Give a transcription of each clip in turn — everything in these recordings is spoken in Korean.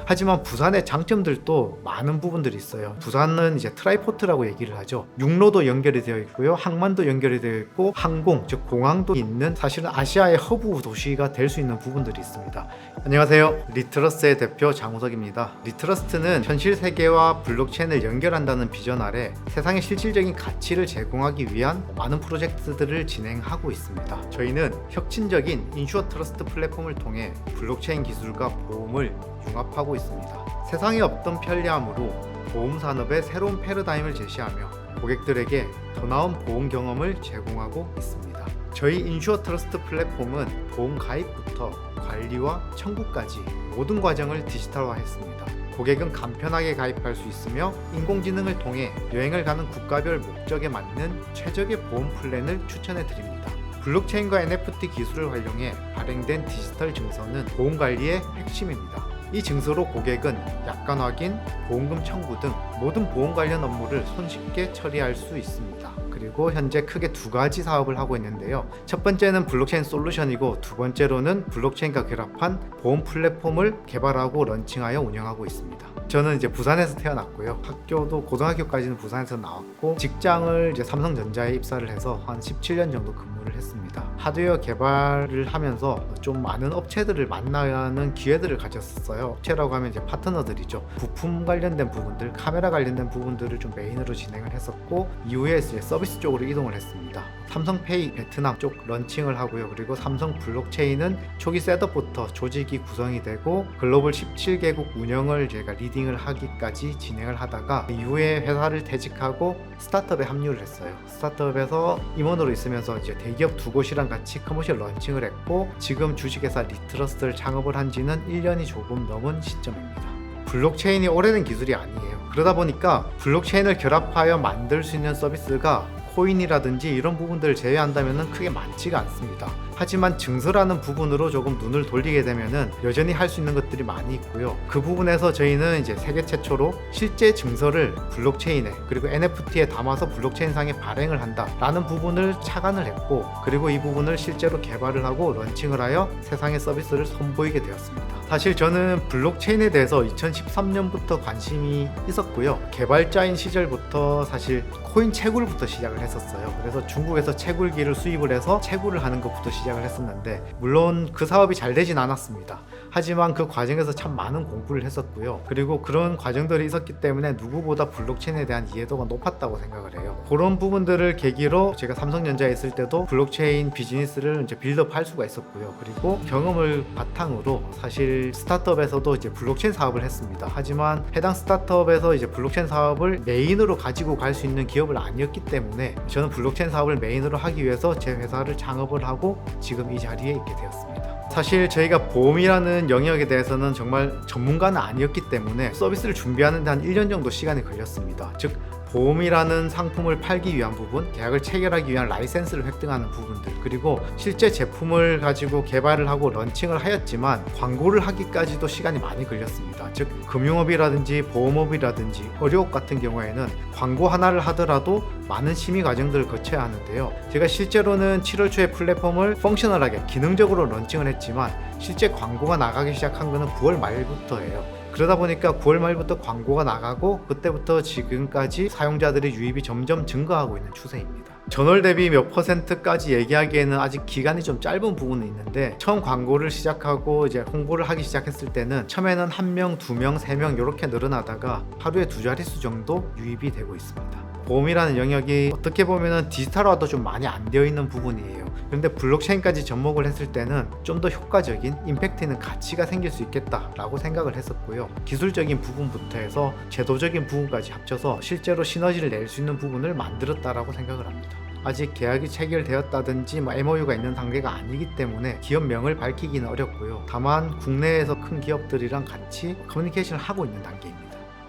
하지만 부산의 장점들도 많은 부분들이 있어요. 부산은 이제 트라이포트라고 얘기를 하죠. 육로도 연결이 되어 있고요, 항만도 연결이 되어 있고, 항공 즉 공항도 있는, 사실은 아시아의 허브 도시가 될 수 있는 부분들이 있습니다. 안녕하세요, 리트러스의 대표 장우석입니다. 리트러스트는 현실 세계와 블록체인을 연결한다는 비전 아래 세상에 실질적인 가치를 제공하기 위한 많은 프로젝트들을 진행하고 있습니다. 저희는 혁신적인 인슈어 트러스트 플랫폼을 통해 블록체인 기술과 보험을 융합하고 있습니다. 세상에 없던 편리함으로 보험 산업의 새로운 패러다임을 제시하며 고객들에게 더 나은 보험 경험을 제공하고 있습니다. 저희 인슈어 트러스트 플랫폼은 보험 가입부터 관리와 청구까지 모든 과정을 디지털화했습니다. 고객은 간편하게 가입할 수 있으며 인공지능을 통해 여행을 가는 국가별 목적에 맞는 최적의 보험 플랜을 추천해 드립니다. 블록체인과 NFT 기술을 활용해 발행된 디지털 증서는 보험 관리의 핵심입니다. 이 증서로 고객은 약관 확인, 보험금 청구 등 모든 보험 관련 업무를 손쉽게 처리할 수 있습니다. 그리고 현재 크게 두 가지 사업을 하고 있는데요. 첫 번째는 블록체인 솔루션이고, 두 번째로는 블록체인과 결합한 보험 플랫폼을 개발하고 런칭하여 운영하고 있습니다. 저는 이제 부산에서 태어났고요. 학교도 고등학교까지는 부산에서 나왔고, 직장을 이제 삼성전자에 입사를 해서 한 17년 정도 근무를 했습니다. 하드웨어 개발을 하면서 좀 많은 업체들을 만나는 기회들을 가졌었어요. 업체라고 하면 이제 파트너들이죠. 부품 관련된 부분들, 카메라 관련된 부분들을 좀 메인으로 진행을 했었고, 이후에 이제 서비스 쪽으로 이동을 했습니다. 삼성페이 베트남 쪽 런칭을 하고요. 그리고 삼성 블록체인은 초기 셋업부터 조직이 구성이 되고 글로벌 17개국 운영을 제가 리딩을 하기까지 진행을 하다가, 이후에 회사를 퇴직하고 스타트업에 합류를 했어요. 스타트업에서 임원으로 있으면서 이제 대기업 두 곳이랑 같이 커머셜 런칭을 했고, 지금 주식회사 리트러스트를 창업을 한 지는 1년이 조금 넘은 시점입니다. 블록체인이 오래된 기술이 아니에요. 그러다 보니까 블록체인을 결합하여 만들 수 있는 서비스가 코인이라든지 이런 부분들을 제외한다면 크게 많지가 않습니다. 하지만 증서라는 부분으로 조금 눈을 돌리게 되면은 여전히 할 수 있는 것들이 많이 있고요. 그 부분에서 저희는 이제 세계 최초로 실제 증서를 블록체인에 그리고 NFT에 담아서 블록체인상에 발행을 한다라는 부분을 착안을 했고, 그리고 이 부분을 실제로 개발을 하고 런칭을 하여 세상의 서비스를 선보이게 되었습니다. 사실 저는 블록체인에 대해서 2013년부터 관심이 있었고요. 개발자인 시절부터 사실 코인 채굴부터 시작을 했었어요. 그래서 중국에서 채굴기를 수입을 해서 채굴을 하는 것부터 시작을 했었는데, 물론 그 사업이 잘 되진 않았습니다. 하지만 그 과정에서 참 많은 공부를 했었고요. 그리고 그런 과정들이 있었기 때문에 누구보다 블록체인에 대한 이해도가 높았다고 생각을 해요. 그런 부분들을 계기로 제가 삼성전자에 있을 때도 블록체인 비즈니스를 이제 빌드업 할 수가 있었고요. 그리고 경험을 바탕으로 사실 스타트업에서도 이제 블록체인 사업을 했습니다. 하지만 해당 스타트업에서 이제 블록체인 사업을 메인으로 가지고 갈 수 있는 기업은 아니었기 때문에 저는 블록체인 사업을 메인으로 하기 위해서 제 회사를 창업을 하고 지금 이 자리에 있게 되었습니다. 사실 저희가 보험이라는 영역에 대해서는 정말 전문가는 아니었기 때문에 서비스를 준비하는 데 한 1년 정도 시간이 걸렸습니다. 즉 보험이라는 상품을 팔기 위한 부분, 계약을 체결하기 위한 라이센스를 획득하는 부분들, 그리고 실제 제품을 가지고 개발을 하고 런칭을 하였지만 광고를 하기까지도 시간이 많이 걸렸습니다. 즉 금융업이라든지 보험업이라든지 의료업 같은 경우에는 광고 하나를 하더라도 많은 심의 과정들을 거쳐야 하는데요. 제가 실제로는 7월 초에 플랫폼을 펑셔널하게 기능적으로 런칭을 했지만 실제 광고가 나가기 시작한 거는 9월 말부터예요. 그러다 보니까 9월 말부터 광고가 나가고 그때부터 지금까지 사용자들의 유입이 점점 증가하고 있는 추세입니다. 전월 대비 몇 %까지 얘기하기에는 아직 기간이 좀 짧은 부분은 있는데, 처음 광고를 시작하고 이제 홍보를 하기 시작했을 때는 처음에는 1명, 2명, 3명 이렇게 늘어나다가 하루에 2자릿수 정도 유입이 되고 있습니다. 보험이라는 영역이 어떻게 보면 디지털화도 좀 많이 안 되어 있는 부분이에요. 그런데 블록체인까지 접목을 했을 때는 좀 더 효과적인 임팩트 있는 가치가 생길 수 있겠다라고 생각을 했었고요. 기술적인 부분부터 해서 제도적인 부분까지 합쳐서 실제로 시너지를 낼 수 있는 부분을 만들었다라고 생각을 합니다. 아직 계약이 체결되었다든지 MOU가 있는 단계가 아니기 때문에 기업명을 밝히기는 어렵고요. 다만 국내에서 큰 기업들이랑 같이 커뮤니케이션을 하고 있는 단계입니다.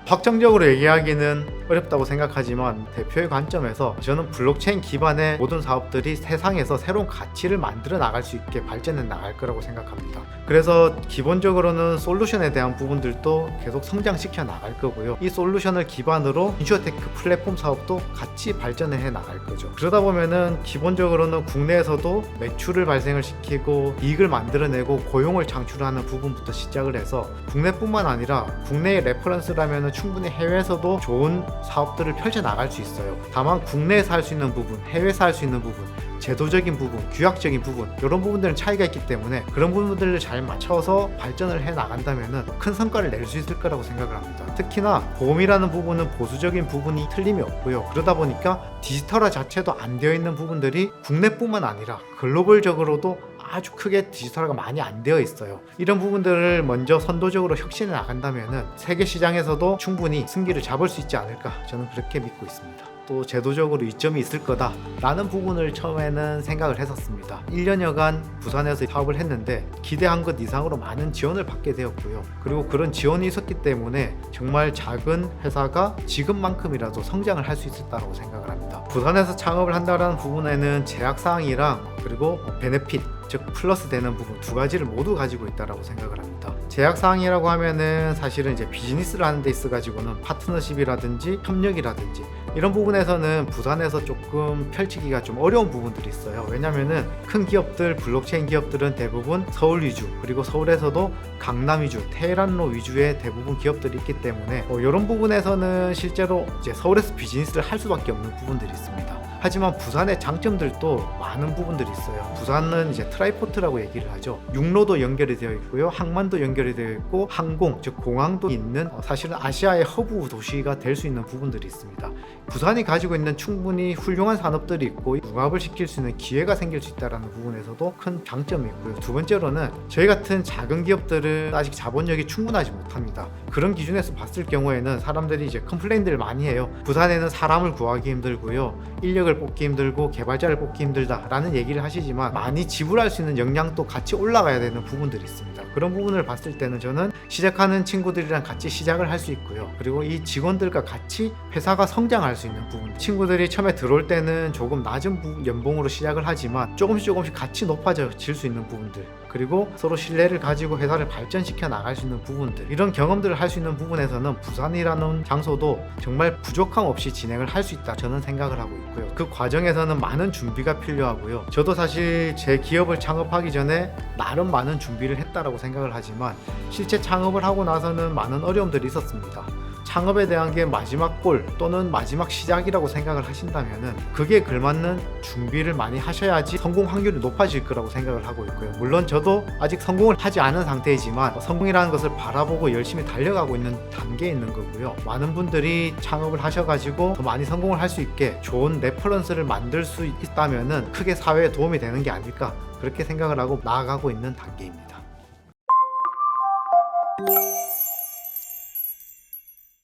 확정적으로 얘기하기는 어렵다고 생각하지만 대표의 관점에서 저는 블록체인 기반의 모든 사업들이 세상에서 새로운 가치를 만들어 나갈 수 있게 발전해 나갈 거라고 생각합니다. 그래서 기본적으로는 솔루션에 대한 부분들도 계속 성장시켜 나갈 거고요. 이 솔루션을 기반으로 인슈어테크 플랫폼 사업도 같이 발전해 나갈 거죠. 그러다 보면은 기본적으로는 국내에서도 매출을 발생을 시키고 이익을 만들어내고 고용을 창출하는 부분부터 시작을 해서 국내뿐만 아니라 국내의 레퍼런스라면 충분히 해외에서도 좋은 사업들을 펼쳐 나갈 수 있어요. 다만 국내에서 할 수 있는 부분, 해외에서 할 수 있는 부분, 제도적인 부분, 규약적인 부분 이런 부분들은 차이가 있기 때문에 그런 부분들을 잘 맞춰서 발전을 해 나간다면 큰 성과를 낼 수 있을 거라고 생각을 합니다. 특히나 보험이라는 부분은 보수적인 부분이 틀림이 없고요. 그러다 보니까 디지털화 자체도 안 되어 있는 부분들이 국내뿐만 아니라 글로벌적으로도 아주 크게 디지털화가 많이 안 되어 있어요. 이런 부분들을 먼저 선도적으로 혁신해 나간다면 세계 시장에서도 충분히 승기를 잡을 수 있지 않을까 저는 그렇게 믿고 있습니다. 또 제도적으로 이점이 있을 거다 라는 부분을 처음에는 생각을 했었습니다. 1년여간 부산에서 사업을 했는데 기대한 것 이상으로 많은 지원을 받게 되었고요. 그리고 그런 지원이 있었기 때문에 정말 작은 회사가 지금만큼이라도 성장을 할 수 있었다고 생각을 합니다. 부산에서 창업을 한다는 부분에는 제약사항이랑 그리고 베네핏 즉 플러스 되는 부분 두 가지를 모두 가지고 있다고 생각을 합니다. 제약사항이라고 하면은 사실은 이제 비즈니스를 하는 데 있어 가지고는 파트너십이라든지 협력이라든지 이런 부분에서는 부산에서 조금 펼치기가 좀 어려운 부분들이 있어요. 왜냐면은 큰 기업들, 블록체인 기업들은 대부분 서울 위주, 그리고 서울에서도 강남 위주, 테헤란로 위주의 대부분 기업들이 있기 때문에 이런 부분에서는 실제로 이제 서울에서 비즈니스를 할 수밖에 없는 부분들이 있습니다. 하지만 부산의 장점들도 많은 부분들이 있어요. 부산은 이제 트라이포트라고 얘기를 하죠. 육로도 연결이 되어 있고요, 항만도 연결이 되어 있고, 항공 즉 공항도 있는 사실은 아시아의 허브 도시가 될 수 있는 부분들이 있습니다. 부산이 가지고 있는 충분히 훌륭한 산업들이 있고 융합을 시킬 수 있는 기회가 생길 수 있다는 부분에서도 큰 장점이 있고요. 두 번째로는 저희 같은 작은 기업들은 아직 자본력이 충분하지 못합니다. 그런 기준에서 봤을 경우에는 사람들이 이제 컴플레인들을 많이 해요. 부산에는 사람을 구하기 힘들고요, 인력을 뽑기 힘들고 개발자를 뽑기 힘들다 라는 얘기를 하시지만 많이 지불할 수 있는 역량도 같이 올라가야 되는 부분들이 있습니다. 그런 부분을 봤을 때는 저는 시작하는 친구들이랑 같이 시작을 할 수 있고요. 그리고 이 직원들과 같이 회사가 성장할 수 있는 부분, 친구들이 처음에 들어올 때는 조금 낮은 연봉으로 시작을 하지만 조금씩 같이 높아질 수 있는 부분들, 그리고 서로 신뢰를 가지고 회사를 발전시켜 나갈 수 있는 부분들, 이런 경험들을 할 수 있는 부분에서는 부산이라는 장소도 정말 부족함 없이 진행을 할 수 있다 저는 생각을 하고 있고요. 그 과정에서는 많은 준비가 필요하고요. 저도 사실 제 기업을 창업하기 전에 나름 많은 준비를 했다라고 생각을 하지만 실제 창업을 하고 나서는 많은 어려움들이 있었습니다. 창업에 대한 게 마지막 골 또는 마지막 시작이라고 생각을 하신다면은 그게 걸맞는 준비를 많이 하셔야지 성공 확률이 높아질 거라고 생각을 하고 있고요. 물론 저도 아직 성공을 하지 않은 상태이지만 성공이라는 것을 바라보고 열심히 달려가고 있는 단계에 있는 거고요. 많은 분들이 창업을 하셔가지고 더 많이 성공을 할 수 있게 좋은 레퍼런스를 만들 수 있다면은 크게 사회에 도움이 되는 게 아닐까 그렇게 생각을 하고 나아가고 있는 단계입니다.